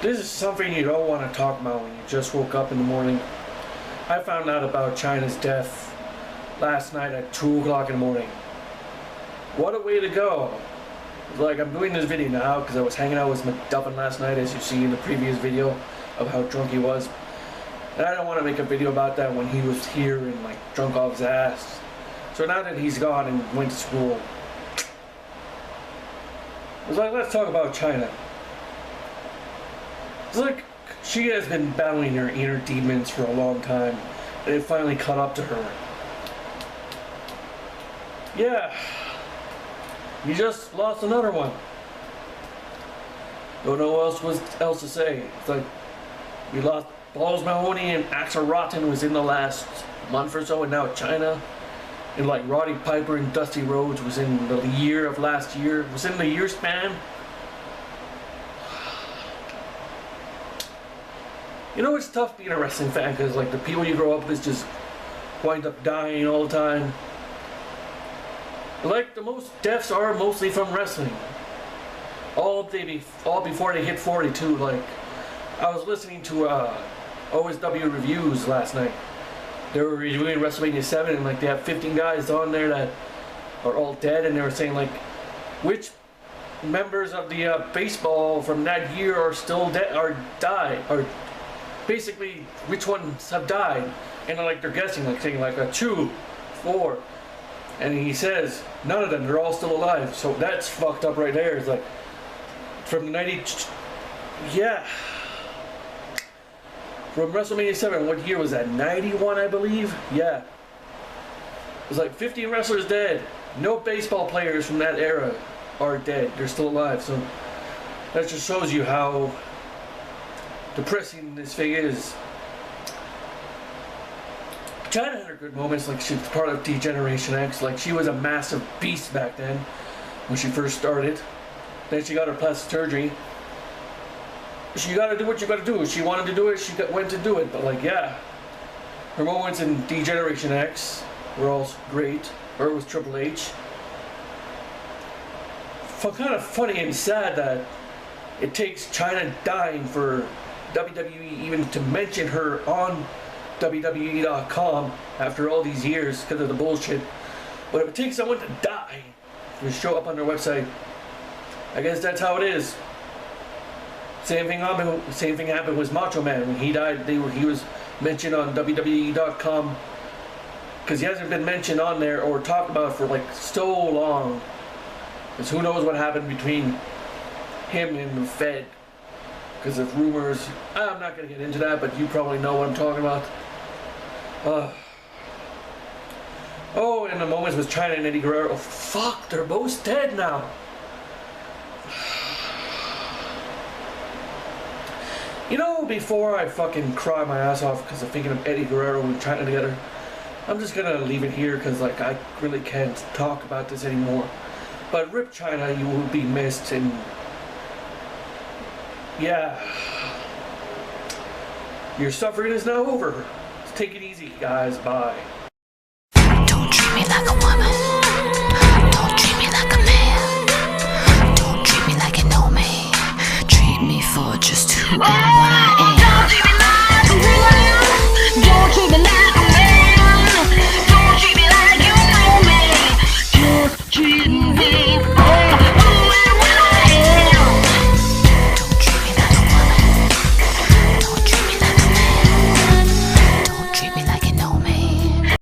This is something you don't want to talk about when you just woke up in the morning. I found out about Chyna's death last night at 2 o'clock in the morning. What a way to go. Like, I'm doing this video now because I was hanging out with McDuffin last night, as you see in the previous video of how drunk he was. And I don't want to make a video about that when he was here and like drunk off his ass. So now that he's gone and went to school, I was like, let's talk about Chyna. It's like she has been battling her inner demons for a long time, and it finally caught up to her. Yeah, you just lost another one. Don't know what else to say. It's like we lost Balls Mahoney and Axel Rotten was in the last month or so, and now Chyna. And like Roddy Piper and Dusty Rhodes was in the year of last year. Was in the year span. You know, it's tough being a wrestling fan because like the people you grow up with just wind up dying all the time. Like the most deaths are mostly from wrestling. All before they hit 42. Like I was listening to OSW reviews last night. They were reviewing WrestleMania 7 and like they have 15 guys on there that are all dead, and they were saying like which members of the baseball from that year are still dead or died, or basically which ones have died, and like they're guessing, like saying like a 2, 4, and he says none of them, they're all still alive. So that's fucked up right there. It's like from 90, yeah. From WrestleMania 7, what year was that? 91, I believe? Yeah. It was like 15 wrestlers dead. No baseball players from that era are dead. They're still alive. So that just shows you how depressing this thing is. Chyna had her good moments, like she was part of D-Generation X. Like she was a massive beast back then when she first started. Then she got her plastic surgery. She gotta do what you gotta do. If she wanted to do it, she went to do it. But like, yeah, her moments in D-Generation X were all great. Or it was Triple H. Kind of funny and sad that it takes Chyna dying for WWE even to mention her on WWE.com after all these years because of the bullshit. But if it takes someone to die to show up on their website, I guess that's how it is. Same thing happened with Macho Man. When he died, he was mentioned on WWE.com because he hasn't been mentioned on there or talked about for like so long. Because who knows what happened between him and the Fed because of rumors. I'm not going to get into that, but you probably know what I'm talking about. Oh, and the moments with Chyna and Eddie Guerrero. Oh, fuck, they're both dead now. You know, before I fucking cry my ass off because I'm thinking of Eddie Guerrero and Chyna together, I'm just gonna leave it here because like I really can't talk about this anymore. But rip Chyna, you will be missed, and yeah, your suffering is now over. Just take it easy, guys. Bye. Don't treat me like a woman. Don't treat me like a man. Don't treat me like you know me. Treat me for just who I am.